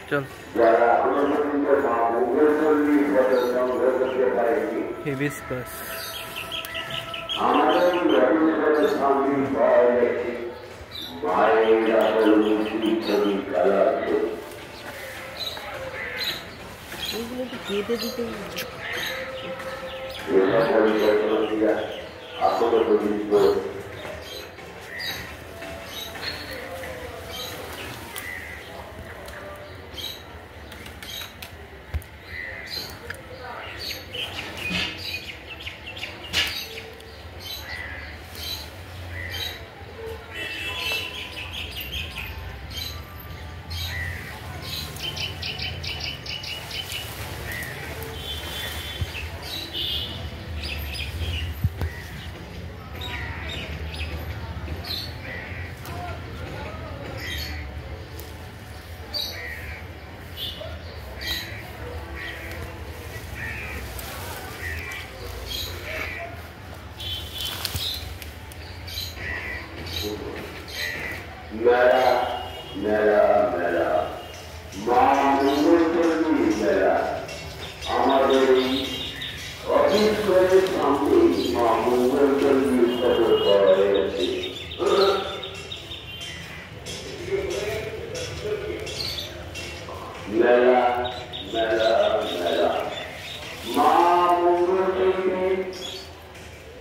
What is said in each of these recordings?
চল হিবিস্কাস কেটে দিতে मेरा मेरा मेरा माँ मुंगलचंडी मेरा हमारे ऑफिस के सामने माँ मुंगलचंडी खबर पड़े थी मेरा मेरा मेरा माँ मुंगलचंडी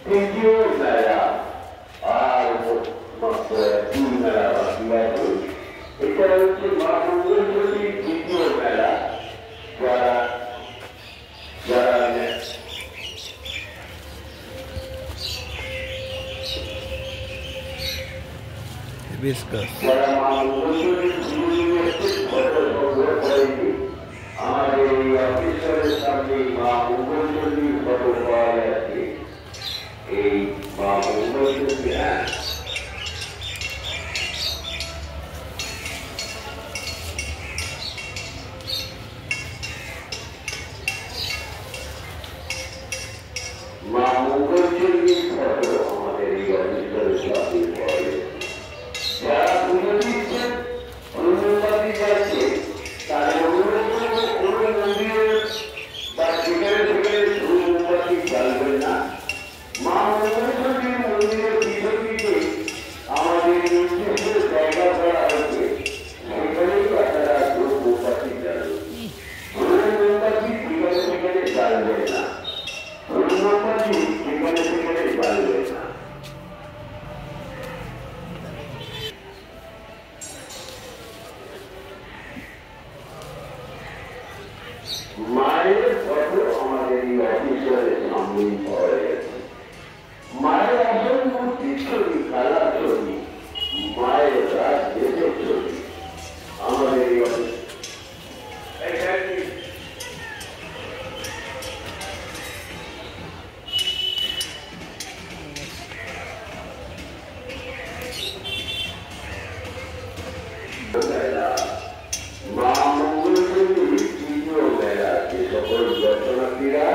तीजो मेरा এটা হচ্ছে মা মুঙ্গলচন্ডীর দ্বিতীয় মেলা যারা যারা মা মুঙ্গলচন্ডীর আমাদের এই অফিসারের সামনে মা মুঙ্গলচন্ডীর ফটো পাওয়া যাচ্ছে এই মা মুঙ্গলচন্ডী মা মুঙ্গলচন্ডীর ফটো আমাদের এই অফিসারের সামনে পাওয়া যাচ্ছে যারা পুজো দিচ্ছেন অনুমতি যাচ্ছে তাদের কোনো মন্দিরের বা সেখানে সেখানে অনুমতি চালবেন না মা মুঙ্গলচন্ডীর মন্দিরের পিছন দিকে আমাদের নির্দিষ্ট জায়গা করা হয়েছে সেখানেই আপনারা মোমবাতি জ্বালবেন মোমবাতি সেখানে সেখানে জ্বালবেন না মোমবাতি সেখানে সেখানে জ্বালবেন না মায়ের ফটো আমাদের এই অফিসারের সামনে পাওয়া গেছে মায়ের আসল মূর্তির ছবি খেলার ছবি মায়ের রাজ দেশের ছবি আমাদের এই অফিস মা মঙ্গলচন্ডীর দ্বিতীয় মেলা যে সকল দর্শনার্থীরা